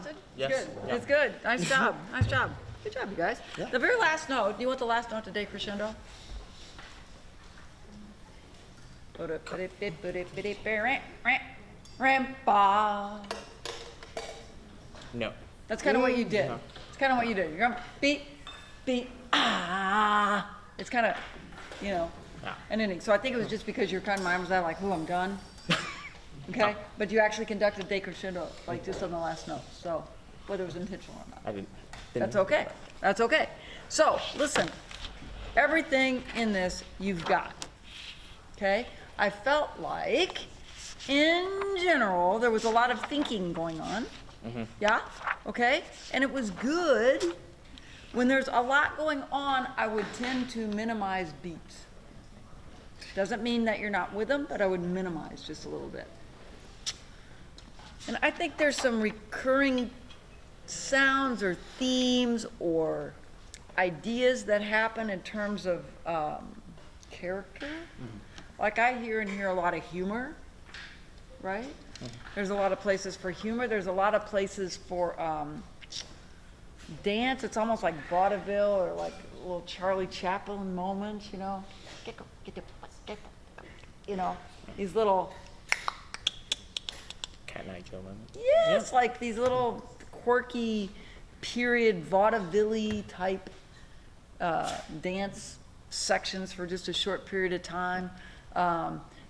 exhausted? Yes. Good. Yeah. It's good. Nice job. Nice job. Good job, you guys. Yeah. The very last note, do you want the last note to decrescendo? Rampa. No. That's kind of what you did. It's kind of what you did. You're going beat, beat, ah. It's kind of, you know, an ending. So I think it was just because your kind of mind was like, "Ooh, I'm done." Okay, but you actually conducted decrescendo, like just on the last note. So whether it was intentional or not, I didn't. that's okay. That's okay. So listen, everything in this you've got. Okay, I felt like, in general, there was a lot of thinking going on. Yeah. Okay, and it was good. When there's a lot going on, I would tend to minimize beats. Doesn't mean that you're not with them, but I would minimize just a little bit. And I think there's some recurring sounds or themes or ideas that happen in terms of character. Like I hear and hear a lot of humor, right? There's a lot of places for humor. There's a lot of places for dance. It's almost like vaudeville or like little Charlie Chaplin moments, you know? You know, these little... Cat and Joe moment. Yeah, it's like these little quirky period vaudeville type dance sections for just a short period of time.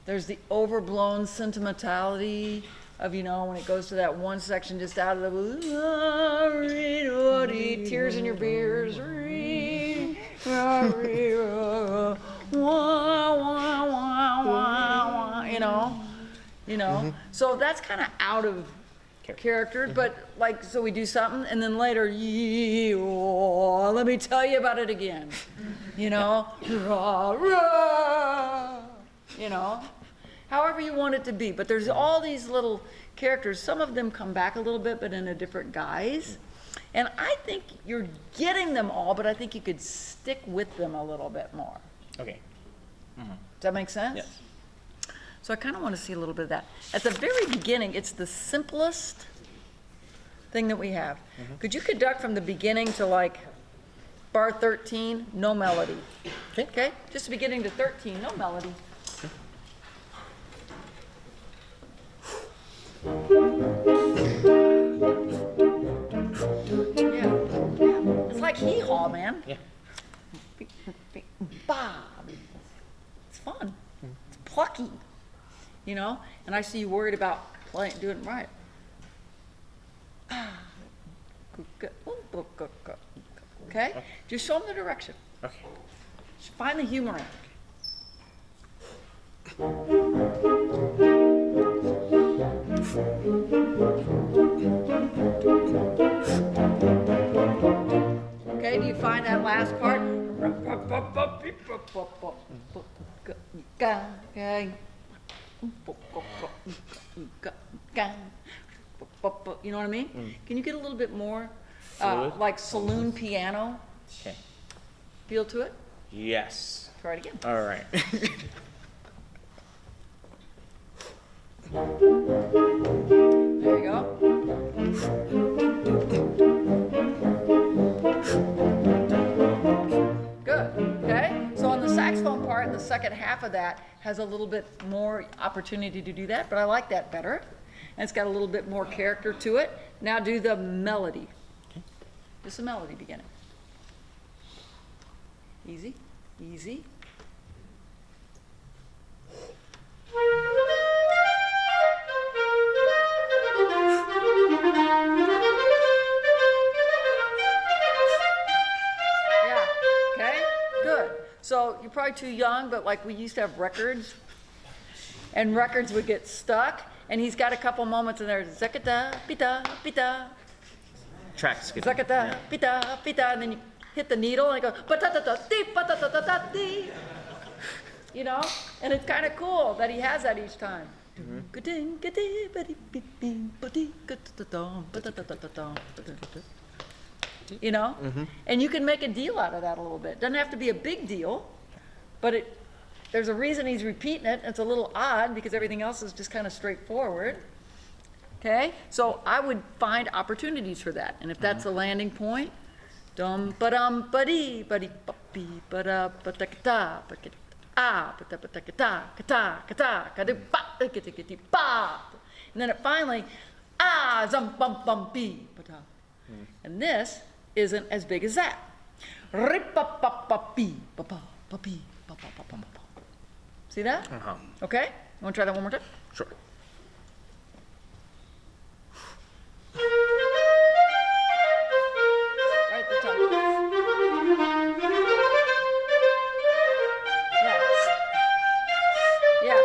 There's the overblown sentimentality of, you know, when it goes to that one section just out of the blue, tears in your beers, you know. So that's kind of out of character, but like, so we do something and then later, let me tell you about it again, you know, you know, however you want it to be. But there's all these little characters. Some of them come back a little bit, but in a different guise. And I think you're getting them all, but I think you could stick with them a little bit more. Okay. Does that make sense? Yes. So I kind of want to see a little bit of that. At the very beginning, it's the simplest thing that we have. Could you conduct from the beginning to like bar 13, no melody? Okay? Just the beginning to 13, no melody. Yeah. It's like hee-haw, man. Yeah. Bob. It's fun. It's plucky. You know, and I see you worried about doing it right. Okay? Just show them the direction. Okay. Just find the humor in it. Okay, do you find that last part? You know what I mean? Can you get a little bit more like saloon piano feel to it? Yes. Try it again. All right. There you go. Good. Okay. So on the saxophone part, the second half of that has a little bit more opportunity to do that, but I like that better. And it's got a little bit more character to it. Now do the melody. Just the melody beginning. Easy, easy. Yeah, okay, good. So you're probably too young, but like we used to have records, and records would get stuck, and he's got a couple moments in there, zakata, pita, pita, Tracks. zakata, pita, pita, and then you hit the needle and it goes, ba-ta-ta-ta-dee, ba-ta-ta-ta-ta-dee. You know, and it's kind of cool that he has that each time. You know, and you can make a deal out of that a little bit. Doesn't have to be a big deal, but there's a reason he's repeating it. It's a little odd because everything else is just kind of straightforward. Okay? So I would find opportunities for that. And if that's a landing point, dum ba dum ba dee ba dee ba bee ba da ba da ka da ba ka ah ba da ka da ka da ka da ka da ba ka da ka da ba. And then it finally ah zum bum bum bee ba da. And this isn't as big as that. Rip ba ba ba bee ba ba ba bee ba ba ba ba ba. See that? Okay? You want to try that one more time? Sure. Right at the top. Yeah.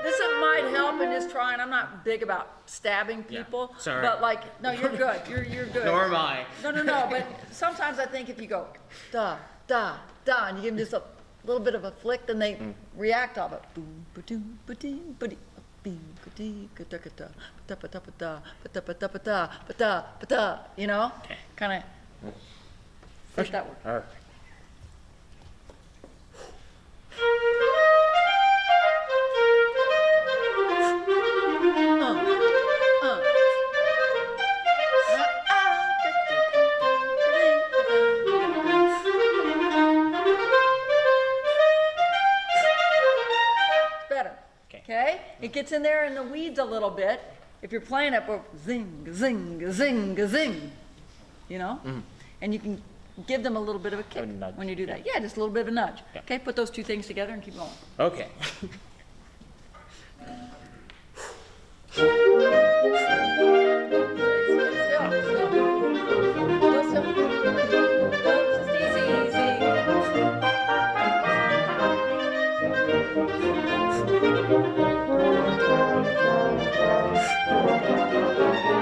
This might help in just trying. I'm not big about stabbing people. Yeah. Sorry. But like, no, you're good. You're good. Nor am I. No. But sometimes I think if you go da da da and you give them just a little bit of a flick, then they react off it. Boom, ba-doo, ba-dee, ba-dee, ba-dee, ba-dee, ka-da-ka-da, ba-da-ba-da-ba-da, ba-da-ba-da-ba-da, ba-da-ba-da, you know? Okay. Kind of. Make that work. All right. Okay? It gets in there in the weeds a little bit. If you're playing it with zing, zing, zing, zing, you know? And you can give them a little bit of a kick when you do that. Yeah, just a little bit of a nudge. Yeah. Okay, put those two things together and keep going. Okay.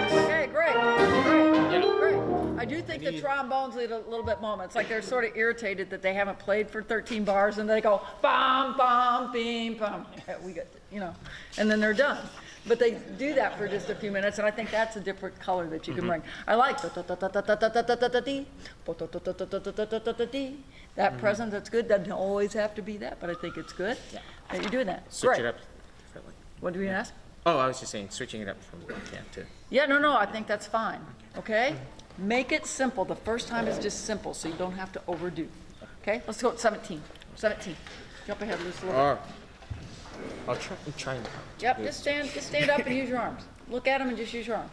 Okay, great. I do think the trombones need a little bit moment. It's like they're sort of irritated that they haven't played for 13 bars and they go bum bum beam bum. We got, you know, and then they're done. But they do that for just a few minutes, and I think that's a different color that you can bring. I like that present. That's good. Doesn't always have to be that, but I think it's good that you're doing that. Switch Great. it up differently. What do you ask? Oh, I was just saying, switching it up from to. Yeah, no, I think that's fine. Okay? Make it simple. The first time is just simple, so you don't have to overdo. Okay? Let's go at 17. 17. Jump ahead, Luce, a little bit. I'll try. I'm trying. Yep, just stand up and use your arms. Look at them and just use your arms.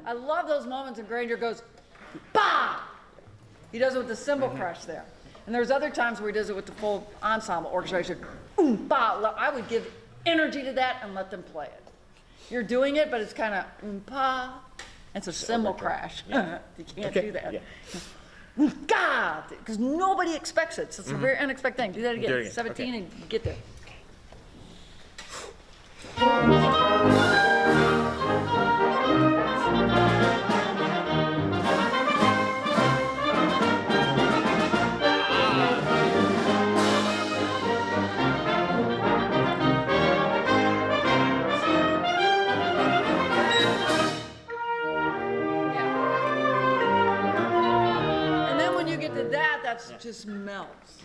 I love those moments when Granger goes, bah! He does it with the cymbal crush there. And there's other times where he does it with the full ensemble orchestration. Bah! I would give energy to that and let them play it. You're doing it, but it's kind of pa. It's a cymbal crash. Yeah. You can't do that. God, because nobody expects it. So it's a very unexpected thing. Do that again. 17 and get there. That just melts,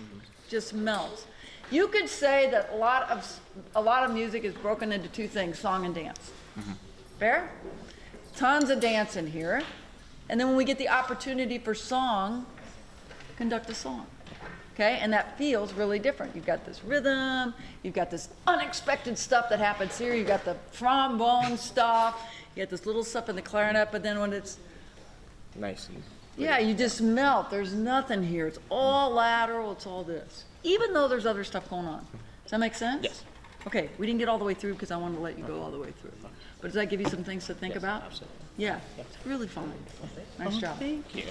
just melts. You could say that a lot of music is broken into two things: song and dance. Fair? Tons of dance in here, and then when we get the opportunity for song, conduct a song. Okay, and that feels really different. You've got this rhythm, you've got this unexpected stuff that happens here. You've got the trombone stuff, you got this little stuff in the clarinet, but then when it's Nice. yeah, you just melt. There's nothing here. It's all lateral. It's all this. Even though there's other stuff going on. Does that make sense? Yes. Okay, we didn't get all the way through because I wanted to let you go all the way through. But does that give you some things to think about? Absolutely. Yeah, it's really fun. Nice job. Thank you.